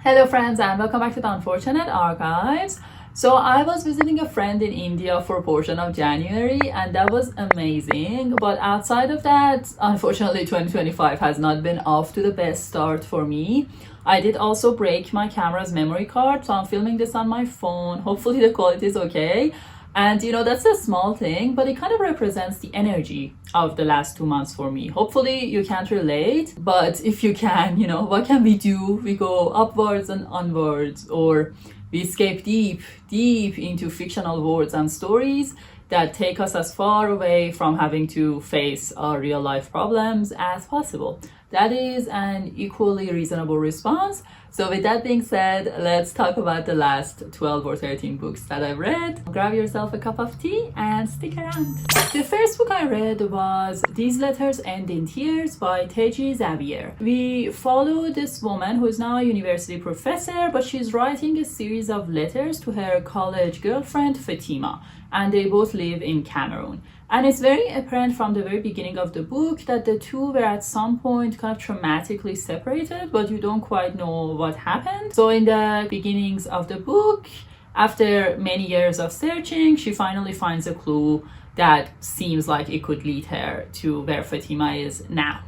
Hello friends and welcome back to the Unfortunate Archives. So I was visiting a friend in India for a portion of January and that was amazing. But outside of that, unfortunately 2025 has not been off to the best start for me. I did also break my camera's memory card, so I'm filming this on my phone. Hopefully the quality is okay. And you know, that's a small thing, but it kind of represents the energy of the last 2 months for me. Hopefully you can't relate, but if you can, you know, what can we do? We go upwards and onwards, or we escape deep into fictional worlds and stories that take us as far away from having to face our real life problems as possible. That is an equally reasonable response. So with that being said, let's talk about the last 12 or 13 books that I've read. Grab yourself a cup of tea and stick around. The first book I read was These Letters End in Tears by Tedji Xaviere. We follow this woman who is now a university professor, but she's writing a series of letters to her college girlfriend Fatima, and they both live in Cameroon. And it's very apparent from the very beginning of the book that the two were at some point kind of traumatically separated, but you don't quite know what happened. So in the beginnings of the book, after many years of searching, she finally finds a clue that seems like it could lead her to where Fatima is now.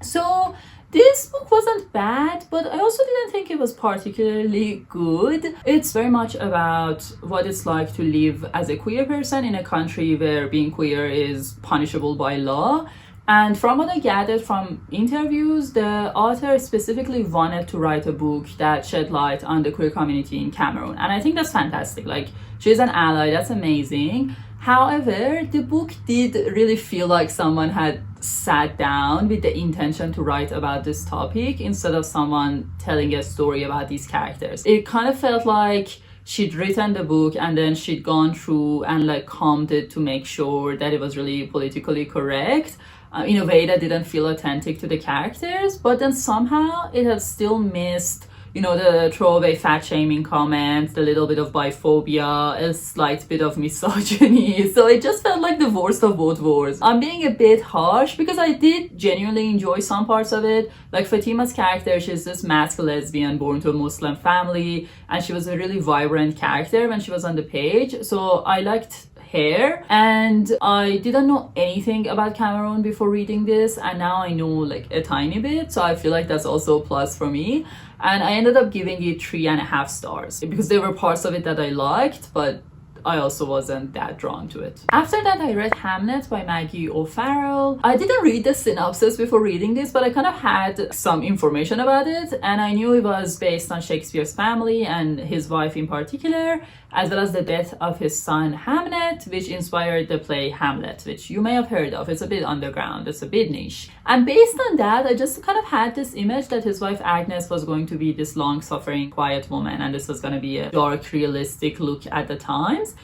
So this book wasn't bad, but I also didn't think it was particularly good. It's very much about what it's like to live as a queer person in a country where being queer is punishable by law. And from what I gathered from interviews, the author specifically wanted to write a book that shed light on the queer community in Cameroon. And I think that's fantastic. Like, she's an ally, that's amazing. However, the book did really feel like someone had sat down with the intention to write about this topic instead of someone telling a story about these characters. It kind of felt like she'd written the book and then she'd gone through and like combed it to make sure that it was really politically correct in a way that didn't feel authentic to the characters, but then somehow it had still missed, you know, the throwaway fat-shaming comments, the little bit of biphobia, a slight bit of misogyny. So it just felt like the worst of both worlds. I'm being a bit harsh because I did genuinely enjoy some parts of it. Like Fatima's character, she's this masked lesbian born to a Muslim family, and she was a really vibrant character when she was on the page. So I liked her, and I didn't know anything about Cameroon before reading this, and now I know like a tiny bit, so I feel like that's also a plus for me. And I ended up giving it 3.5 stars because there were parts of it that I liked, but I also wasn't that drawn to it. After that, I read Hamnet by Maggie O'Farrell. I didn't read the synopsis before reading this, but I kind of had some information about it, and I knew it was based on Shakespeare's family and his wife in particular, as well as the death of his son Hamnet, which inspired the play Hamlet, which you may have heard of. It's a bit underground, it's a bit niche. And based on that, I just kind of had this image that his wife Agnes was going to be this long-suffering, quiet woman, and this was going to be a dark, realistic look at the times.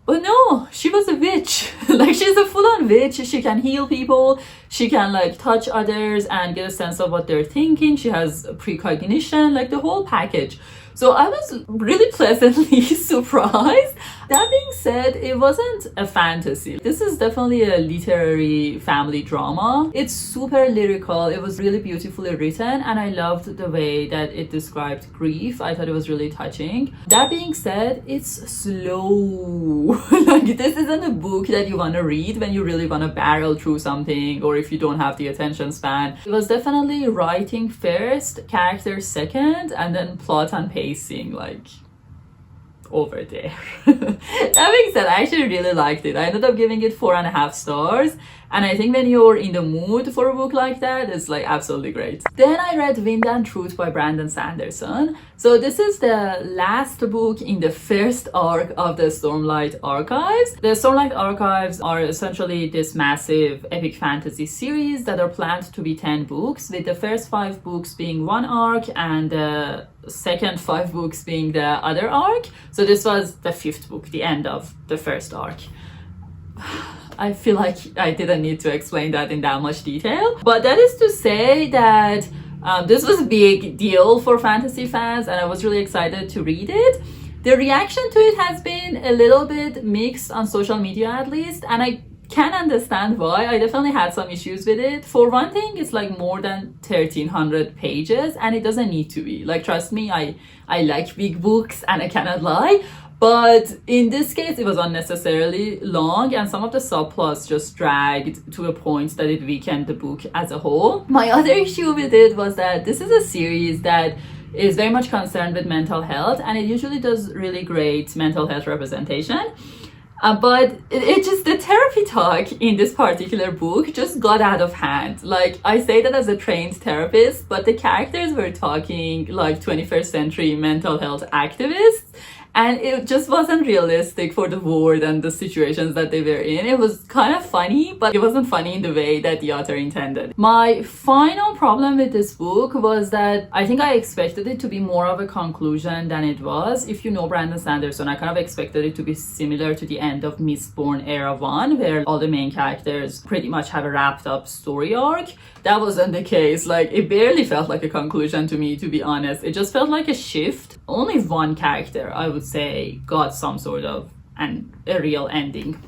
But no, she was a witch. Like, she's a full-on witch. She can heal people, she can like touch others and get a sense of what they're thinking. She has precognition, like the whole package. So I was really pleasantly surprised. That being said, it wasn't a fantasy. This is definitely a literary family drama. It's super lyrical. It was really beautifully written, and I loved the way that it described grief. I thought it was really touching. That being said, it's slow. Like, this isn't a book that you want to read when you really want to barrel through something, or if you don't have the attention span. It was definitely writing first, characters second, and then plot and pacing like over there. That being said, I actually really liked it. I ended up giving it 4.5 stars, and I think when you're in the mood for a book like that, it's like absolutely great. Then I read Wind and Truth by Brandon Sanderson. So this is the last book in the first arc of the Stormlight Archives. The Stormlight Archives are essentially this massive epic fantasy series that are planned to be 10 books, with the first 5 books being one arc and the second 5 books being the other arc. So this was the 5th book, the end of the first arc. I feel like I didn't need to explain that in that much detail, but that is to say that this was a big deal for fantasy fans, and I was really excited to read it. The reaction to it has been a little bit mixed on social media, at least, and I can understand why. I definitely had some issues with it. For one thing, it's like more than 1,300 pages, and it doesn't need to be. Like, trust me, I like big books and I cannot lie. But in this case, it was unnecessarily long, and some of the subplots just dragged to a point that it weakened the book as a whole. My other issue with it was that this is a series that is very much concerned with mental health, and it usually does really great mental health representation. But it just, the therapy talk in this particular book just got out of hand. Like, I say that as a trained therapist, but the characters were talking like 21st century mental health activists. And it just wasn't realistic for the world and the situations that they were in. It was kind of funny, but it wasn't funny in the way that the author intended. My final problem with this book was that I think I expected it to be more of a conclusion than it was. If you know Brandon Sanderson, I kind of expected it to be similar to the end of Mistborn Era 1, where all the main characters pretty much have a wrapped up story arc. That wasn't the case. Like, it barely felt like a conclusion to me, to be honest. It just felt like a shift. Only one character, I would say, got some sort of a real ending.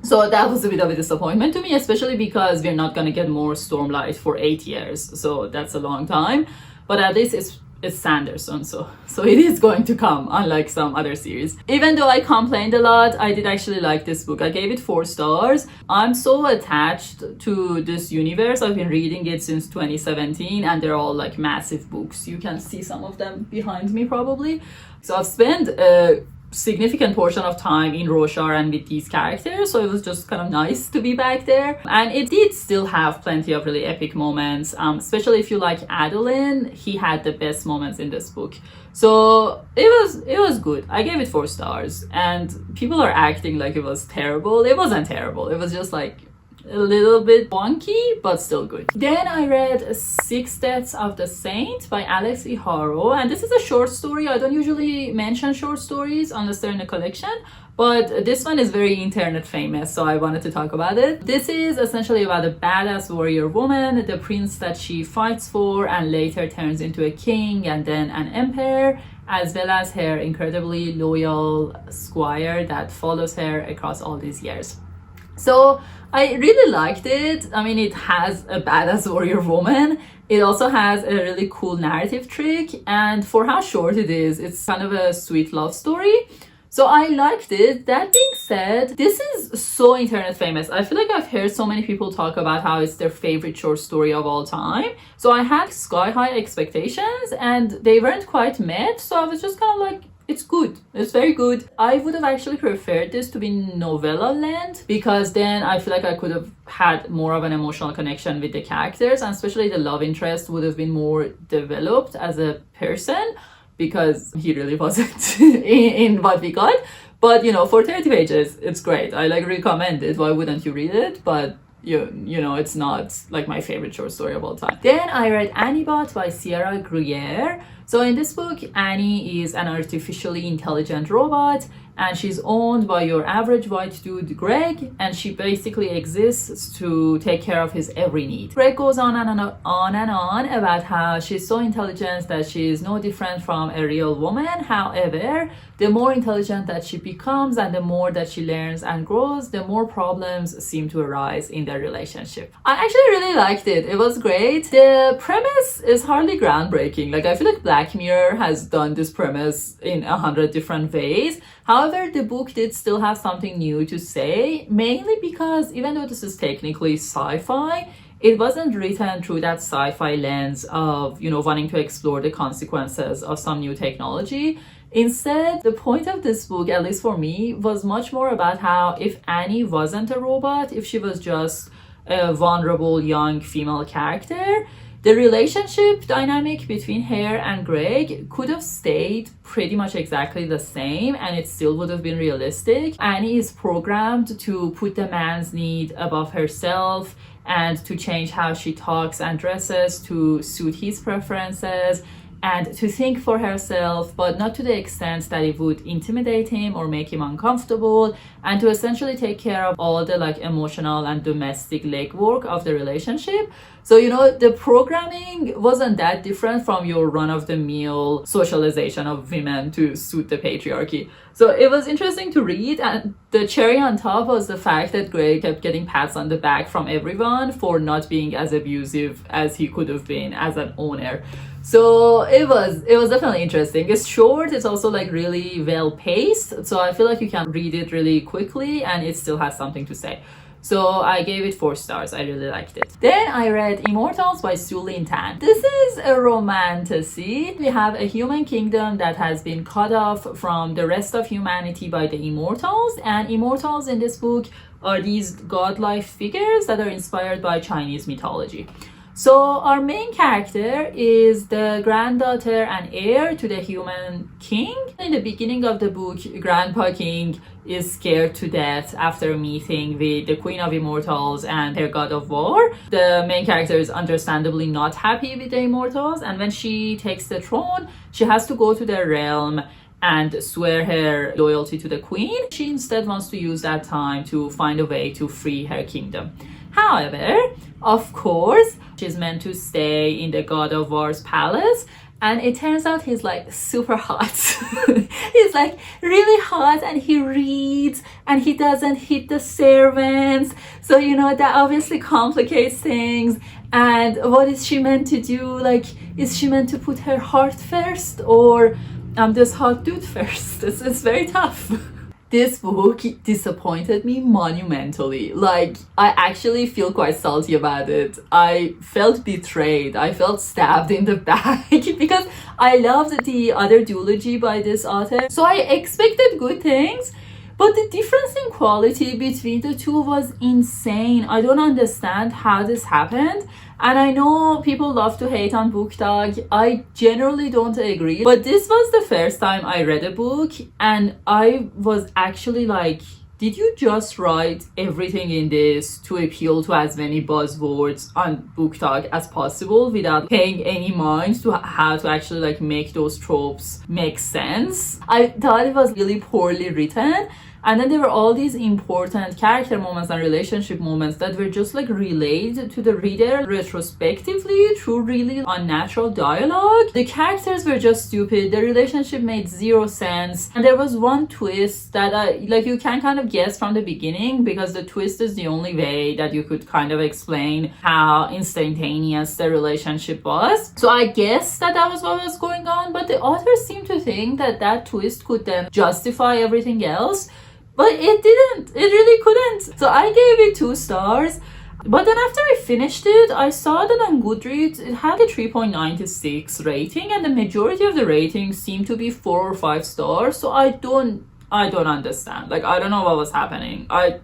So that was a bit of a disappointment to me, especially because we're not going to get more Stormlight for 8 years. So that's a long time. But at least it's Sanderson, so it is going to come, unlike some other series. Even though I complained a lot, I did actually like this book. I gave it 4 stars. I'm so attached to this universe. I've been reading it since 2017, and they're all like massive books. You can see some of them behind me probably. So I've spent a significant portion of time in Roshar and with these characters, so it was just kind of nice to be back there. And it did still have plenty of really epic moments, especially if you like Adolin. He had the best moments in this book, so it was good. I gave it 4 stars, and people are acting like it was terrible. It wasn't terrible. It was just like a little bit wonky, but still good. Then I read 6 Deaths of the Saint by Alix E. Harrow, and this is a short story. I don't usually mention short stories unless they're in a collection, but this one is very internet famous, so I wanted to talk about it. This is essentially about a badass warrior woman, the prince that she fights for and later turns into a king and then an emperor, as well as her incredibly loyal squire that follows her across all these years. So I really liked it. I mean, it has a badass warrior woman. It also has a really cool narrative trick, and for how short it is, it's kind of a sweet love story. So I liked it. That being said, this is so internet famous. I feel like I've heard so many people talk about how it's their favorite short story of all time. So I had sky-high expectations, and they weren't quite met. So I was just kind of like, it's good. It's very good. I would have actually preferred this to be novella length, because then I feel like I could have had more of an emotional connection with the characters, and especially the love interest would have been more developed as a person, because he really wasn't in what we got. But you know, for 30 pages, it's great. I like recommend it. Why wouldn't you read it? But you know, it's not like my favorite short story of all time. Then I read Annibot by Sierra Greer. So in this book, Annie is an artificially intelligent robot, and she's owned by your average white dude, Greg, and she basically exists to take care of his every need. Greg goes on and on about how she's so intelligent that she is no different from a real woman. However, the more intelligent that she becomes and the more that she learns and grows, the more problems seem to arise in their relationship. I actually really liked it. It was great. The premise is hardly groundbreaking. Like, I feel like Black Mirror has done this premise in 100 different ways. However, the book did still have something new to say, mainly because even though this is technically sci-fi, it wasn't written through that sci-fi lens of, you know, wanting to explore the consequences of some new technology. Instead, the point of this book, at least for me, was much more about how if Annie wasn't a robot, if she was just a vulnerable young female character, the relationship dynamic between her and Greg could have stayed pretty much exactly the same, and it still would have been realistic. Annie is programmed to put the man's need above herself and to change how she talks and dresses to suit his preferences. and to think for herself, but not to the extent that it would intimidate him or make him uncomfortable, and to essentially take care of all the like emotional and domestic legwork of the relationship. So, you know, the programming wasn't that different from your run-of-the-mill socialization of women to suit the patriarchy. So it was interesting to read, and the cherry on top was the fact that Greer kept getting pats on the back from everyone for not being as abusive as he could have been as an owner. So it was definitely interesting. It's short, it's also like really well paced, so I feel like you can read it really quickly and it still has something to say. So I gave it 4 stars. I really liked it. Then I read Immortals by Lynn Tan. This is a romantasy. We have a human kingdom that has been cut off from the rest of humanity by the Immortals, and Immortals in this book are these godlike figures that are inspired by Chinese mythology. So our main character is the granddaughter and heir to the human king. In the beginning of the book, Grandpa King is scared to death after meeting with the Queen of Immortals and her god of war. The main character is understandably not happy with the Immortals, and when she takes the throne, she has to go to the realm and swear her loyalty to the queen. She instead wants to use that time to find a way to free her kingdom. However, of course, she's meant to stay in the God of War's palace, and it turns out he's like super hot. He's like really hot, and he reads and he doesn't hit the servants. So, you know, that obviously complicates things. And what is she meant to do? Like, is she meant to put her heart first, or this hot dude first? This is very tough. This book disappointed me monumentally. Like, I actually feel quite salty about it. I felt betrayed. I felt stabbed in the back because I loved the other duology by this author. So I expected good things, but the difference in quality between the two was insane. I don't understand how this happened. And I know people love to hate on BookDog. I generally don't agree. But this was the first time I read a book, and I was actually like, did you just write everything in this to appeal to as many buzzwords on BookDog as possible without paying any mind to how to actually like make those tropes make sense? I thought it was really poorly written. And then there were all these important character moments and relationship moments that were just like relayed to the reader retrospectively through really unnatural dialogue. The characters were just stupid. The relationship made zero sense. And there was one twist that you can kind of guess from the beginning, because the twist is the only way that you could kind of explain how instantaneous the relationship was. So I guess that was what was going on, but the author seemed to think that that twist could then justify everything else. But it didn't. It really couldn't. So I gave it 2 stars. But then after I finished it, I saw that on Goodreads, it had a 3.96 rating, and the majority of the ratings seemed to be 4 or 5 stars. So I don't understand. Like, I don't know what was happening. I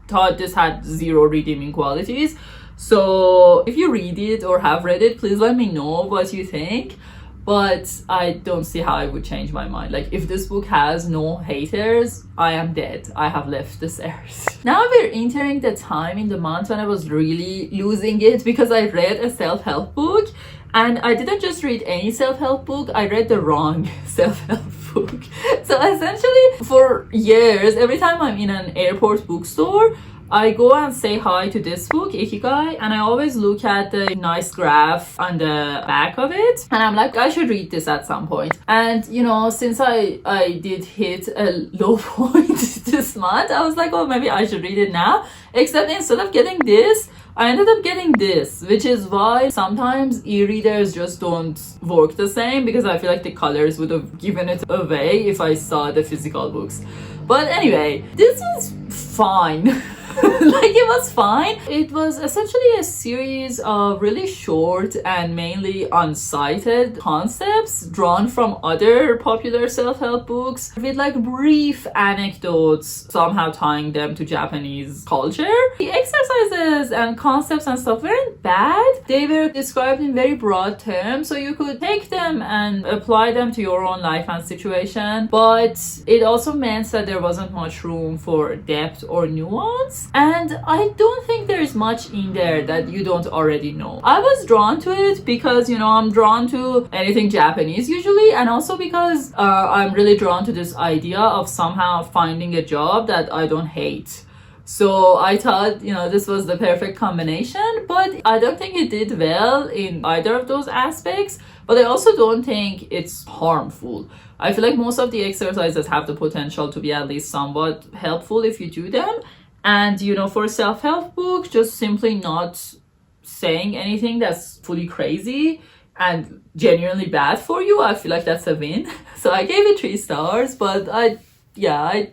thought this had 0 redeeming qualities. So if you read it or have read it, please let me know what you think. But I don't see how I would change my mind. Like, if this book has no haters, I am dead. I have left this earth. Now we're entering the time in the month when I was really losing it, because I read a self-help book, and I didn't just read any self-help book, I read the wrong self-help book. So essentially, for years, every time I'm in an airport bookstore, I go and say hi to this book, Ikigai, and I always look at the nice graph on the back of it, and I'm like, I should read this at some point. And, you know, since I did hit a low point this month, I was like, oh, maybe I should read it now. Except instead of getting this, I ended up getting this, which is why sometimes e-readers just don't work the same, because I feel like the colors would have given it away if I saw the physical books. But anyway, this is fine. Like, it was fine. It was essentially a series of really short and mainly uncited concepts drawn from other popular self-help books with like brief anecdotes, somehow tying them to Japanese culture. The exercises and concepts and stuff weren't bad. They were described in very broad terms, so you could take them and apply them to your own life and situation. But it also meant that there wasn't much room for depth or nuance. plots, and I don't think there's much in there that you don't already know. I was drawn to it because, you know, I'm drawn to anything Japanese usually, and also because I'm really drawn to this idea of somehow finding a job that I don't hate. So I thought, you know, this was the perfect combination, but I don't think it did well in either of those aspects, but I also don't think it's harmful. I feel like most of the exercises have the potential to be at least somewhat helpful if you do them. And, you know, for a self-help book, just simply not saying anything that's fully crazy and genuinely bad for you, I feel like that's a win. So I gave it 3 stars, but I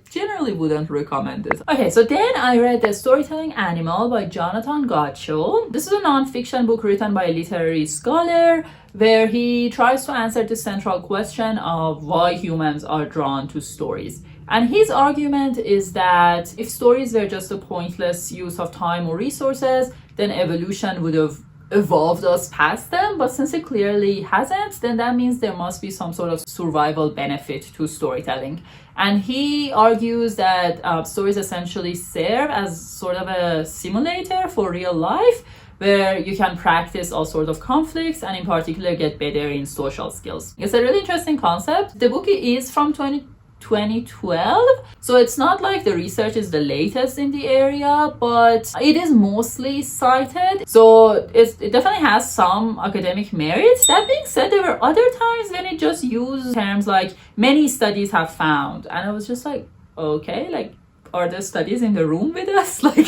generally wouldn't recommend it. Okay, so then I read The Storytelling Animal by Jonathan Gottschall. This is a non-fiction book written by a literary scholar where he tries to answer the central question of why humans are drawn to stories. And his argument is that if stories were just a pointless use of time or resources, then evolution would have evolved us past them, but since it clearly hasn't, then that means there must be some sort of survival benefit to storytelling. And he argues that stories essentially serve as sort of a simulator for real life, where you can practice all sorts of conflicts and in particular get better in social skills. It's a really interesting concept. The book is from 2012, so it's not like the research is the latest in the area, but it is mostly cited, so it definitely has some academic merits. That being said, there were other times when it just used terms like many studies have found, and I was just like, okay, like, are there studies in the room with us? Like,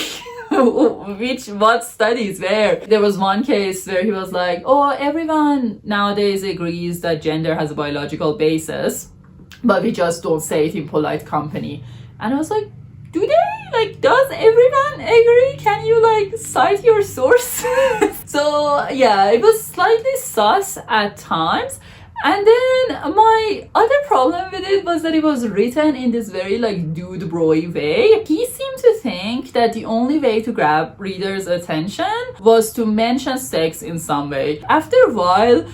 what studies, where? There was one case where he was like, oh, everyone nowadays agrees that gender has a biological basis, but we just don't say it in polite company. And I was like, do they? Like, does everyone agree? Can you, like, cite your source? So, yeah, it was slightly sus at times. And then my other problem with it was that it was written in this very, like, dude bro-y way. He seemed to think that the only way to grab readers' attention was to mention sex in some way. After a while,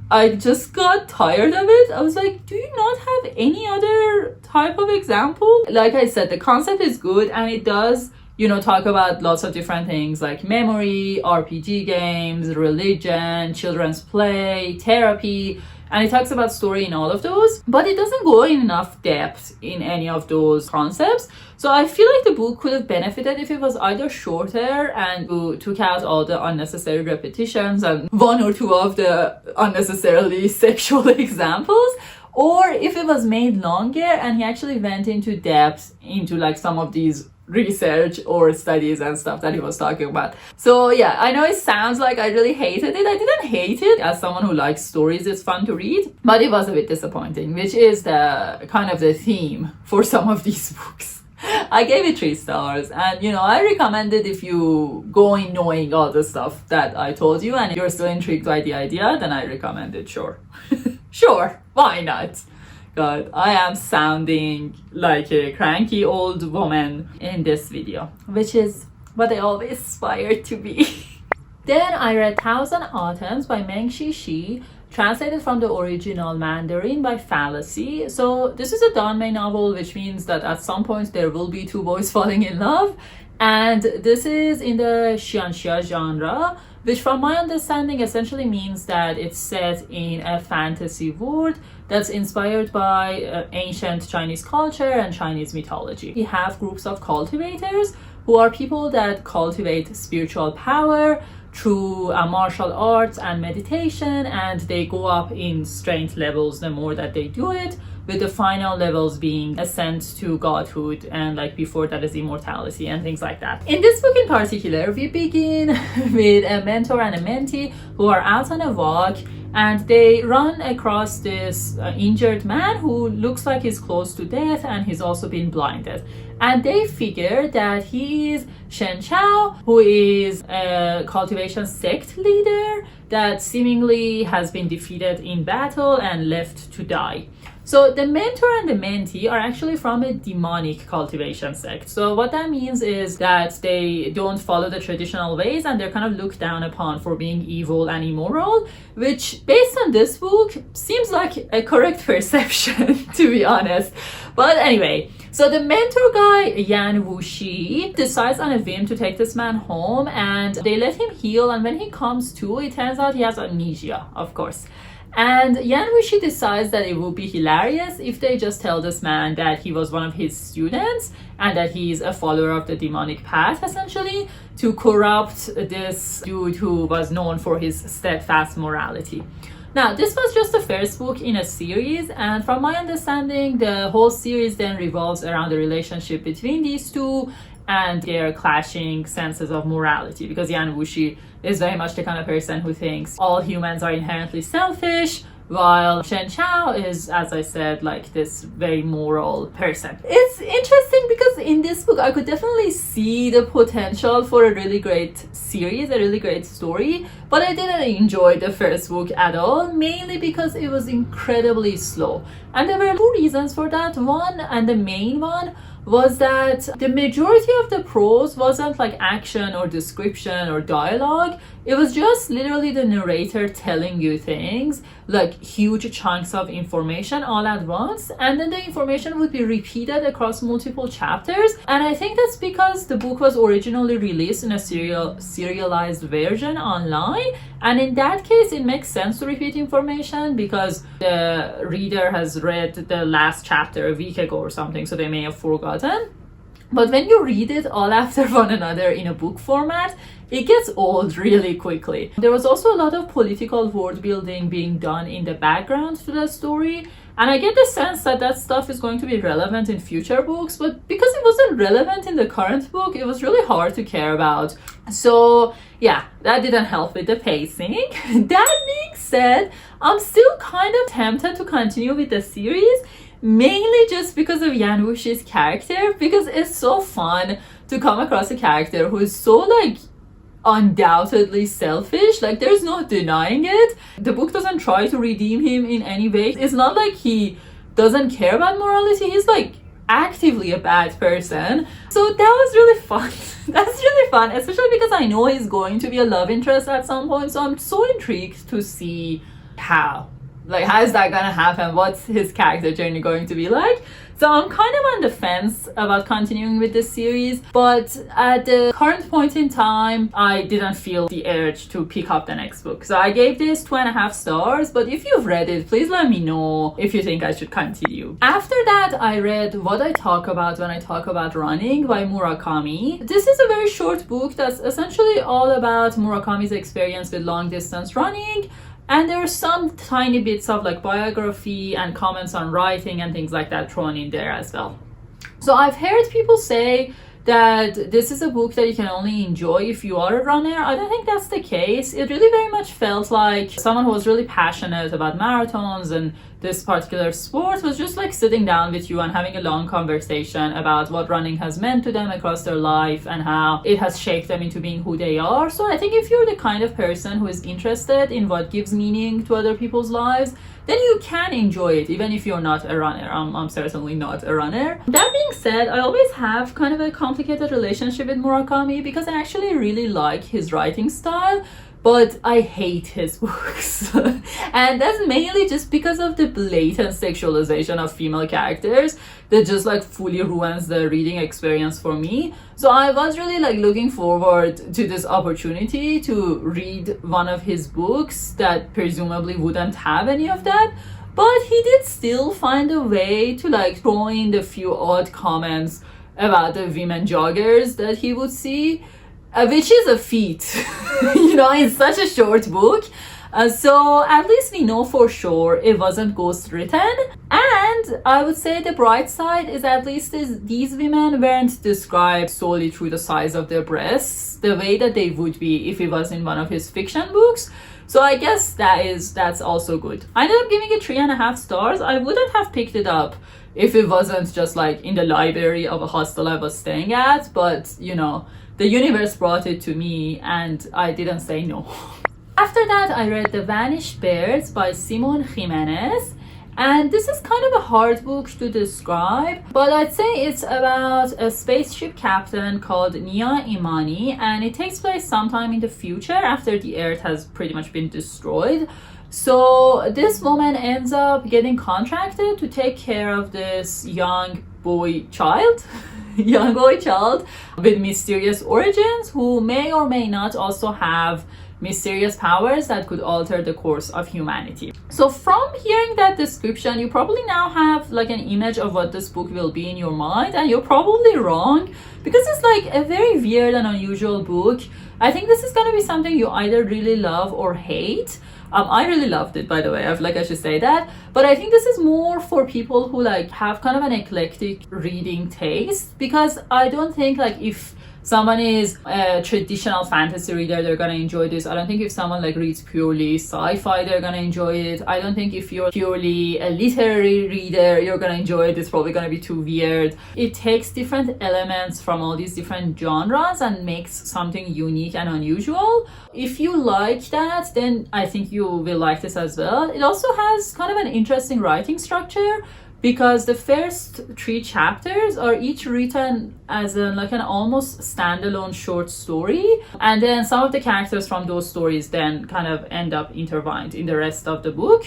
I just got tired of it. I was like, do you not have any other type of example? Like I said, the concept is good and it does, you know, talk about lots of different things like memory, RPG games, religion, children's play, therapy, and it talks about story in all of those, but it doesn't go in enough depth in any of those concepts. So I feel like the book could have benefited if it was either shorter and took out all the unnecessary repetitions and 1 or 2 of the unnecessarily sexual examples, or if it was made longer and he actually went into depth into like some of these research or studies and stuff that he was talking about. So yeah, I know it sounds like I really hated it. I didn't hate it. As someone who likes stories, it's fun to read, but it was a bit disappointing, which is the kind of the theme for some of these books. I gave it 3 stars, and you know, I recommend it if you go in knowing all the stuff that I told you and you're still intrigued by the idea, then I recommend it, sure. Sure, why not? God, I am sounding like a cranky old woman in this video, which is what I always aspire to be. Then I read Thousand Autumns by Meng, translated from the original Mandarin by Fallacy. So this is a Danmei novel, which means that at some point there will be 2 boys falling in love. And this is in the xianxia genre, which from my understanding essentially means that it's set in a fantasy world that's inspired by ancient Chinese culture and Chinese mythology. We have groups of cultivators who are people that cultivate spiritual power through martial arts and meditation, and they go up in strength levels the more that they do it, with the final levels being ascent to godhood, and like before that is immortality and things like that. In this book in particular, we begin with a mentor and a mentee who are out on a walk, and they run across this injured man who looks like he's close to death, and he's also been blinded. And they figure that he is Shen Chao, who is a cultivation sect leader that seemingly has been defeated in battle and left to die. So the mentor and the mentee are actually from a demonic cultivation sect. So what that means is that they don't follow the traditional ways and they're kind of looked down upon for being evil and immoral, which based on this book seems like a correct perception, to be honest. But anyway, So the mentor guy, Yan Wuxi, decides on a whim to take this man home, and they let him heal, and when he comes to, it turns out he has amnesia, of course. And Yan Wuxi decides that it would be hilarious if they just tell this man that he was one of his students and that he's a follower of the demonic path, essentially, to corrupt this dude who was known for his steadfast morality. Now, this was just the first book in a series, and from my understanding, the whole series then revolves around the relationship between these two and their clashing senses of morality, because Yan Wuxi is very much the kind of person who thinks all humans are inherently selfish, while Shen Chao is, as I said, like this very moral person. It's interesting because in this book I could definitely see the potential for a really great series, a really great story, but I didn't enjoy the first book at all, mainly because it was incredibly slow. And there were two reasons for that. One, and the main one, was that the majority of the prose wasn't like action or description or dialogue. It was just literally the narrator telling you things, like huge chunks of information all at once, and then the information would be repeated across multiple chapters. And I think that's because the book was originally released in a serialized version online, and in that case it makes sense to repeat information because the reader has read the last chapter a week ago or something, so they may have forgotten. But when you read it all after one another in a book format, it gets old really quickly. There was also a lot of political world building being done in the background to the story, and I get the sense that that stuff is going to be relevant in future books, but because it wasn't relevant in the current book, it was really hard to care about. So yeah, that didn't help with the pacing. That being said, I'm still kind of tempted to continue with the series, mainly just because of Yan Wuxi's character, because it's so fun to come across a character who is so like undoubtedly selfish. Like, there's no denying it. The book doesn't try to redeem him in any way. It's not like he doesn't care about morality. He's like actively a bad person. So that was really fun. That's really fun, especially because I know he's going to be a love interest at some point, so I'm so intrigued to see how is that gonna happen? What's his character journey going to be like? So I'm kind of on the fence about continuing with this series, but at the current point in time, I didn't feel the urge to pick up the next book. So I gave this 2.5 stars, but if you've read it, please let me know if you think I should continue. After that, I read What I Talk About When I Talk About Running by Murakami. This is a very short book that's essentially all about Murakami's experience with long distance running. And there are some tiny bits of like biography and comments on writing and things like that thrown in there as well. So I've heard people say that this is a book that you can only enjoy if you are a runner. I don't think that's the case. It really very much felt like someone who was really passionate about marathons and this particular sport was just like sitting down with you and having a long conversation about what running has meant to them across their life and how it has shaped them into being who they are. So I think if you're the kind of person who is interested in what gives meaning to other people's lives, then you can enjoy it, even if you're not a runner. I'm certainly not a runner. That being said, I always have kind of a complicated relationship with Murakami because I actually really like his writing style, but I hate his books. And that's mainly just because of the blatant sexualization of female characters that just like fully ruins the reading experience for me. So I was really like looking forward to this opportunity to read one of his books that presumably wouldn't have any of that. But he did still find a way to like throw in the few odd comments about the women joggers that he would see, which is a feat, you know, in such a short book. So at least we know for sure it wasn't ghost written. And I would say the bright side is at least these women weren't described solely through the size of their breasts, the way that they would be if it was in one of his fiction books. So I guess that's also good. I ended up giving it 3.5 stars. I wouldn't have picked it up if it wasn't just like in the library of a hostel I was staying at, but you know, the universe brought it to me and I didn't say no. After that, I read The Vanished Birds by Simon Jimenez. And this is kind of a hard book to describe, but I'd say it's about a spaceship captain called Nia Imani, and it takes place sometime in the future after the Earth has pretty much been destroyed. So this woman ends up getting contracted to take care of this young boy child, young boy child with mysterious origins who may or may not also have mysterious powers that could alter the course of humanity. So from hearing that description, you probably now have like an image of what this book will be in your mind, and you're probably wrong, because it's like a very weird and unusual book. I think this is going to be something you either really love or hate. I really loved it, by the way. I should say that. But I think this is more for people who like have kind of an eclectic reading taste, because I don't think like if someone is a traditional fantasy reader, they're gonna enjoy this. I don't think if someone like reads purely sci-fi, they're gonna enjoy it. I don't think if you're purely a literary reader, you're gonna enjoy it. It's probably gonna be too weird. It takes different elements from all these different genres and makes something unique and unusual. If you like that, then I think you will like this as well. It also has kind of an interesting writing structure, because the first 3 chapters are each written as an almost standalone short story, and then some of the characters from those stories then kind of end up intertwined in the rest of the book.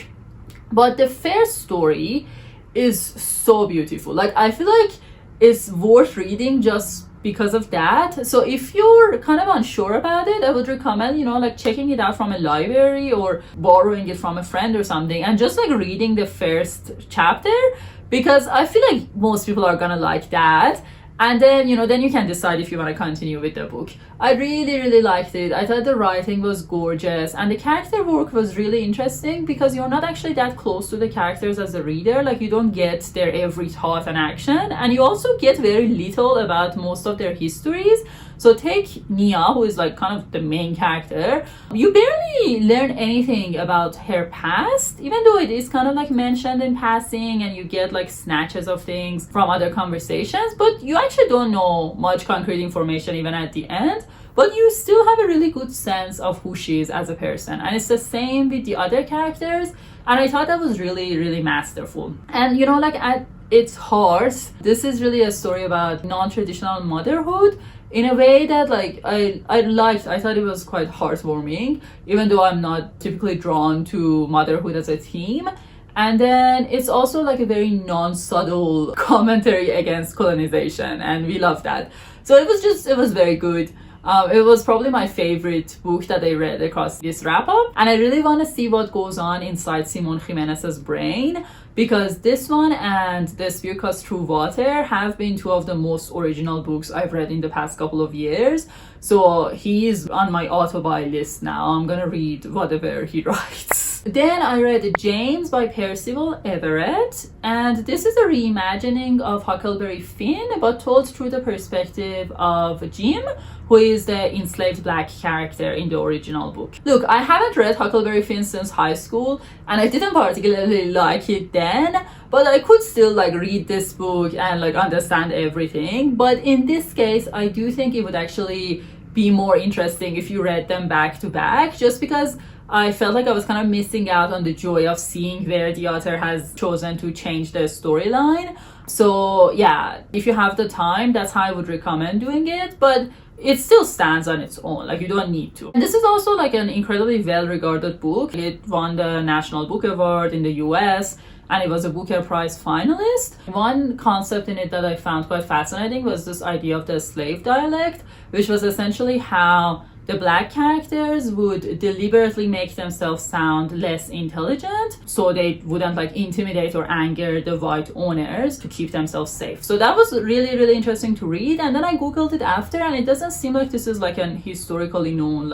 But the first story is so beautiful. Like, I feel like it's worth reading just because of that. So if you're kind of unsure about it, I would recommend, checking it out from a library or borrowing it from a friend or something, and just reading the first chapter, because I feel like most people are gonna like that. And then, then you can decide if you want to continue with the book. I really, really liked it. I thought the writing was gorgeous, and the character work was really interesting, because you're not actually that close to the characters as a reader. Like, you don't get their every thought and action, and you also get very little about most of their histories. So take Nia, who is kind of the main character. You barely learn anything about her past, even though it is kind of mentioned in passing, and you get snatches of things from other conversations, but you actually don't know much concrete information even at the end. But you still have a really good sense of who she is as a person. And it's the same with the other characters. And I thought that was really, really masterful. And at its heart, this is really a story about non-traditional motherhood in a way that I liked. I thought it was quite heartwarming, even though I'm not typically drawn to motherhood as a theme. And then it's also a very non-subtle commentary against colonization, and we love that. So it was very good. It was probably my favorite book that I read across this wrap-up, and I really want to see what goes on inside Simon Jimenez's brain, because this one and The Spirkas Through Water have been 2 of the most original books I've read in the past couple of years. So he's on my auto-buy list now. I'm gonna read whatever he writes. Then I read James by Percival Everett, and this is a reimagining of Huckleberry Finn, but told through the perspective of Jim, who is the enslaved black character in the original book. Look, I haven't read Huckleberry Finn since high school, and I didn't particularly like it then, but I could still read this book and understand everything. But in this case, I do think it would actually be more interesting if you read them back to back, just because I felt like I was kind of missing out on the joy of seeing where the author has chosen to change the storyline. So yeah, if you have the time, that's how I would recommend doing it, but it still stands on its own. You don't need to. And this is also an incredibly well-regarded book. It won the National Book Award in the US, and it was a Booker Prize finalist. One concept in it that I found quite fascinating was this idea of the slave dialect, which was essentially how the black characters would deliberately make themselves sound less intelligent, so they wouldn't intimidate or anger the white owners to keep themselves safe. So that was really, really interesting to read. And then I googled it after, and it doesn't seem like this is an historically known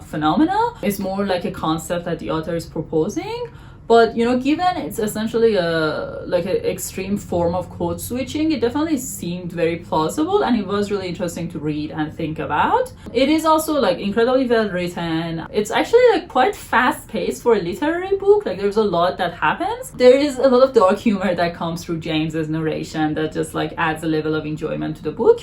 phenomena. It's more a concept that the author is proposing. But given it's essentially an extreme form of code switching, it definitely seemed very plausible, and it was really interesting to read and think about. It is also incredibly well written. It's actually quite fast paced for a literary book. There's a lot that happens. There is a lot of dark humor that comes through James's narration that just adds a level of enjoyment to the book.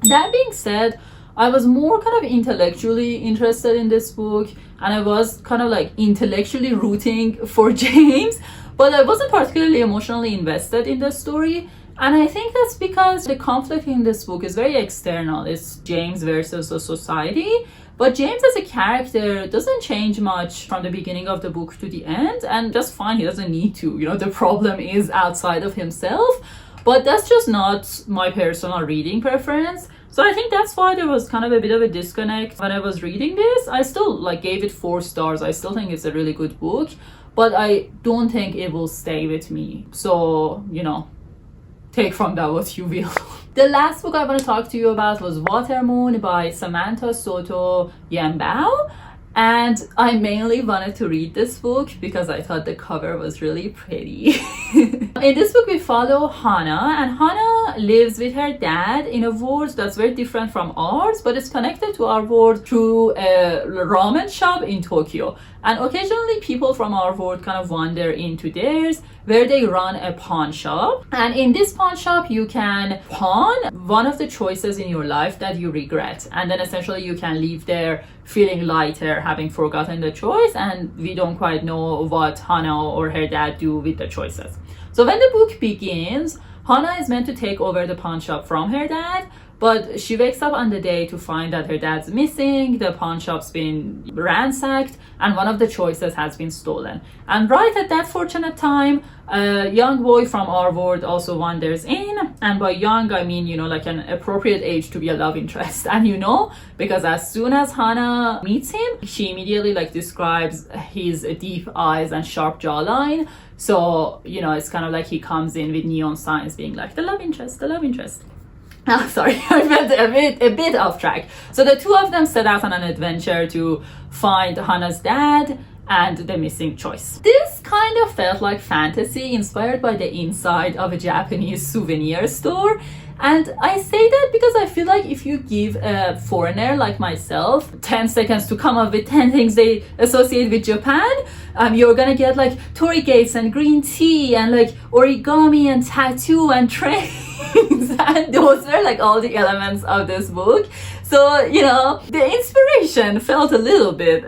That being said, I was more kind of intellectually interested in this book, and I was kind of intellectually rooting for James, but I wasn't particularly emotionally invested in the story. And I think that's because the conflict in this book is very external. It's James versus the society, but James as a character doesn't change much from the beginning of the book to the end, and that's fine. He doesn't need to. The problem is outside of himself. but that's just not my personal reading preference. So I think that's why there was kind of a bit of a disconnect when I was reading this. I still like gave it 4 stars. I still think it's a really good book, but I don't think it will stay with me. So, you know, take from that what you will. The last book I want to talk to you about was Watermoon by Samantha, Sotto, Yambao. And I mainly wanted to read this book because I thought the cover was really pretty. In this book, we follow Hana, and Hana lives with her dad in a world that's very different from ours, but it's connected to our world through a ramen shop in Tokyo. And occasionally people from our world kind of wander into theirs, where they run a pawn shop. And in this pawn shop, you can pawn one of the choices in your life that you regret. And then essentially you can leave there feeling lighter, having forgotten the choice. And we don't quite know what Hana or her dad do with the choices. So when the book begins, Hana is meant to take over the pawn shop from her dad, but she wakes up on the day to find that her dad's missing, the pawn shop's been ransacked, and one of the choices has been stolen. And right at that fortunate time, a young boy from our world also wanders in. And by young, I mean, you know, like an appropriate age to be a love interest. And you know, because as soon as Hana meets him, she immediately like describes his deep eyes and sharp jawline. So, you know, it's kind of like he comes in with neon signs being like, the love interest, the love interest. Oh, sorry, I went a bit off track. So the two of them set out on an adventure to find Hana's dad and the missing choice. This kind of felt like fantasy inspired by the inside of a Japanese souvenir store. And I say that because I feel like if you give a foreigner like myself 10 seconds to come up with 10 things they associate with Japan, you're gonna get like torii gates and green tea and like origami and tattoo and trains. And those were like all the elements of this book. So, you know, the inspiration felt a little bit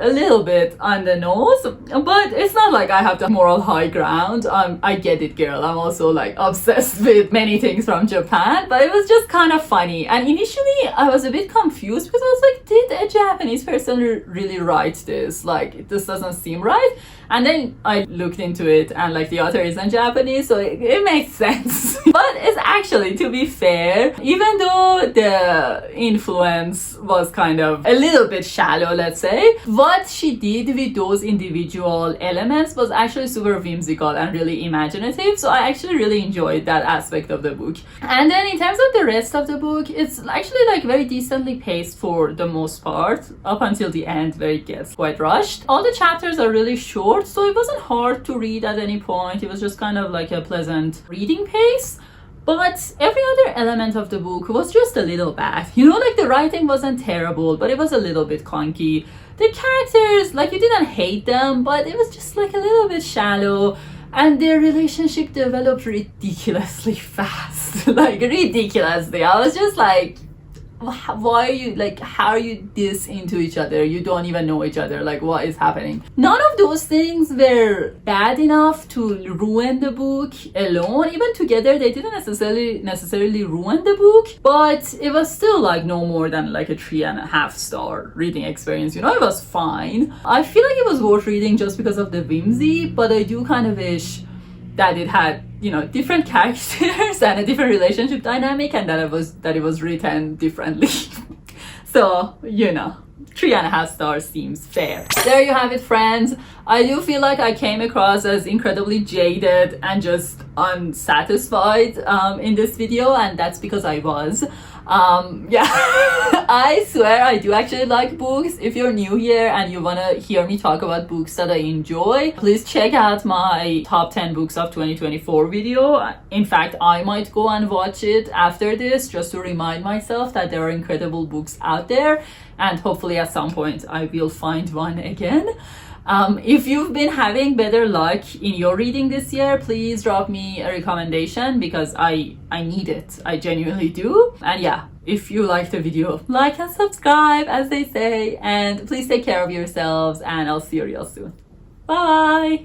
on the nose, but it's not like I have the moral high ground. I get it, girl. I'm also like obsessed with many things from Japan, but it was just kind of funny. And initially I was a bit confused because I was like, did a Japanese person really write this? Like, this doesn't seem right. And then I looked into it and like the author isn't Japanese, so it makes sense. But it's actually, to be fair, even though the influence was kind of a little bit shallow, let's say, what she did with those individual elements was actually super whimsical and really imaginative. So I actually really enjoyed that aspect of the book. And then in terms of the rest of the book, it's actually like very decently paced for the most part, up until the end where it gets quite rushed. All the chapters are really short, so it wasn't hard to read at any point. It was just kind of like a pleasant reading pace. But every other element of the book was just a little bad. You know, like the writing wasn't terrible, but it was a little bit clunky. The characters, like you didn't hate them, but it was just like a little bit shallow. And their relationship developed ridiculously fast. Like ridiculously. I was just like, why are you like, how are you this into each other? You don't even know each other. Like, what is happening? None of those things were bad enough to ruin the book alone. Even together they didn't necessarily ruin the book, but it was still like no more than like a 3.5 star reading experience. You know, it was fine. I feel like it was worth reading just because of the whimsy, but I do kind of wish that it had, you know, different characters and a different relationship dynamic, and that it was written differently. So, you know, 3.5 stars seems fair. There you have it, friends. I do feel like I came across as incredibly jaded and just unsatisfied in this video, and that's because I was. Yeah, I swear I do actually like books. If you're new here and you want to hear me talk about books that I enjoy, please check out my top 10 books of 2024 video. In fact, I might go and watch it after this just to remind myself that there are incredible books out there, and hopefully at some point I will find one again. If you've been having better luck in your reading this year, please drop me a recommendation because I need it. I genuinely do. And yeah, if you liked the video, like and subscribe, as they say. And please take care of yourselves, and I'll see you real soon. Bye!